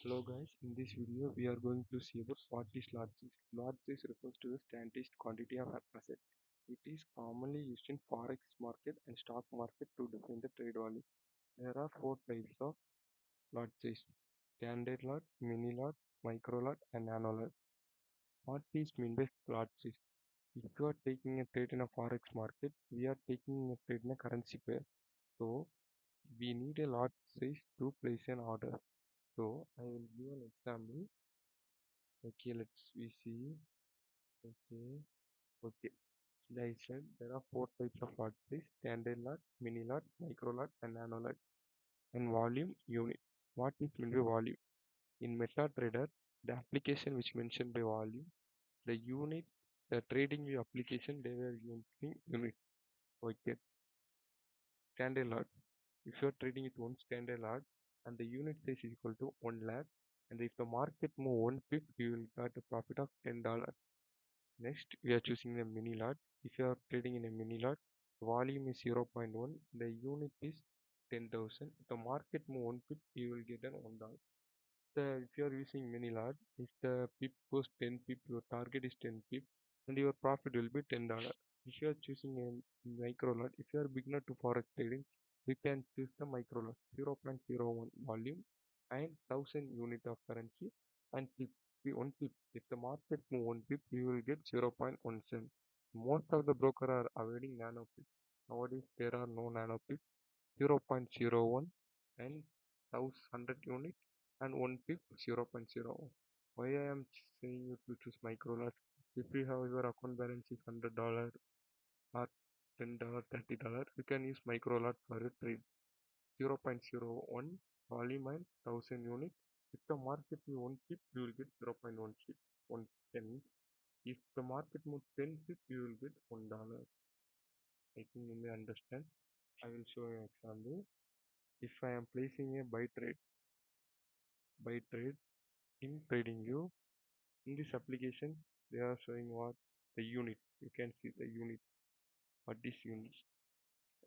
Hello guys, in this video we are going to see about what is lot size. Lot size refers to the standardized quantity of an asset. It is commonly used in forex market and stock market to define the trade value. There are four types of lot size: standard lot, mini lot, micro lot, and nano lot. What is mean by lot size? If you are taking a trade in a forex market, we are taking a trade in a currency pair. So we need a lot size to place an order. So I will give an example. Okay, let's we see. Okay, okay. Like I said, there are four types of lot size: standard lot, mini lot, micro lot, and nano lot. And volume unit. What is meant by volume? In MetaTrader, the application which mentioned by volume, the unit, the trading view application, they were using unit. Okay, standard lot. If you are trading with one standard lot and the unit size is equal to 1 lakh, and if the market move 1 pip, you will get a profit of $10. Next, we are choosing the mini lot. If you are trading in a mini lot, volume is zero point 0.1, the unit is 10,000. If the market move 1 pip, you will get an $1. If you are using mini lot, if the pip goes 10 pip, your target is 10 pip, and your profit will be $10. If you are choosing a micro lot, if you are beginner to forex trading, you can choose the micro lot, 0.01 volume and 1000 unit of currency and pip, 1 pip. If the market move 1 pip, you will get 0.1 cent. Most of the broker are avoiding nano pip. Nowadays, there are no nano pip. 0.01 and 100 unit and 1 pip 0.01. Why I am saying you to choose micro lot? If you have your account balance is $100 or $10, $30, you can use micro lot for a trade. 0.01 volume and 1000 unit. If the market move 1 pip, you will get 0.1 pip, 1 cent. If the market moves 10 pip, you will get $1. I think you may understand. I will show you an example. If I am placing a buy trade in TradingView, in this application they are showing what the unit. You can see the unit. What is unit?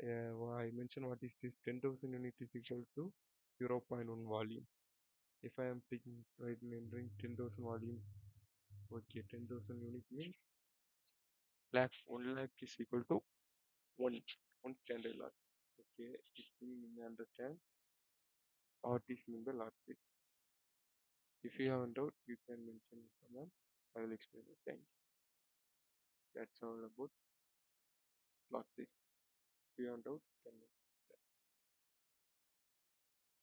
I mentioned what is this 10,000 unit is equal to 0.1 volume. If I am taking right and entering 10,000 volume, okay, 10,000 unit means lakh 1 lakh is equal to one candle lot. Okay, if you understand what is mean by lot. If you have a doubt, you can mention in comment. I will explain it. Thank you. That's all about lot. If you have a doubt, can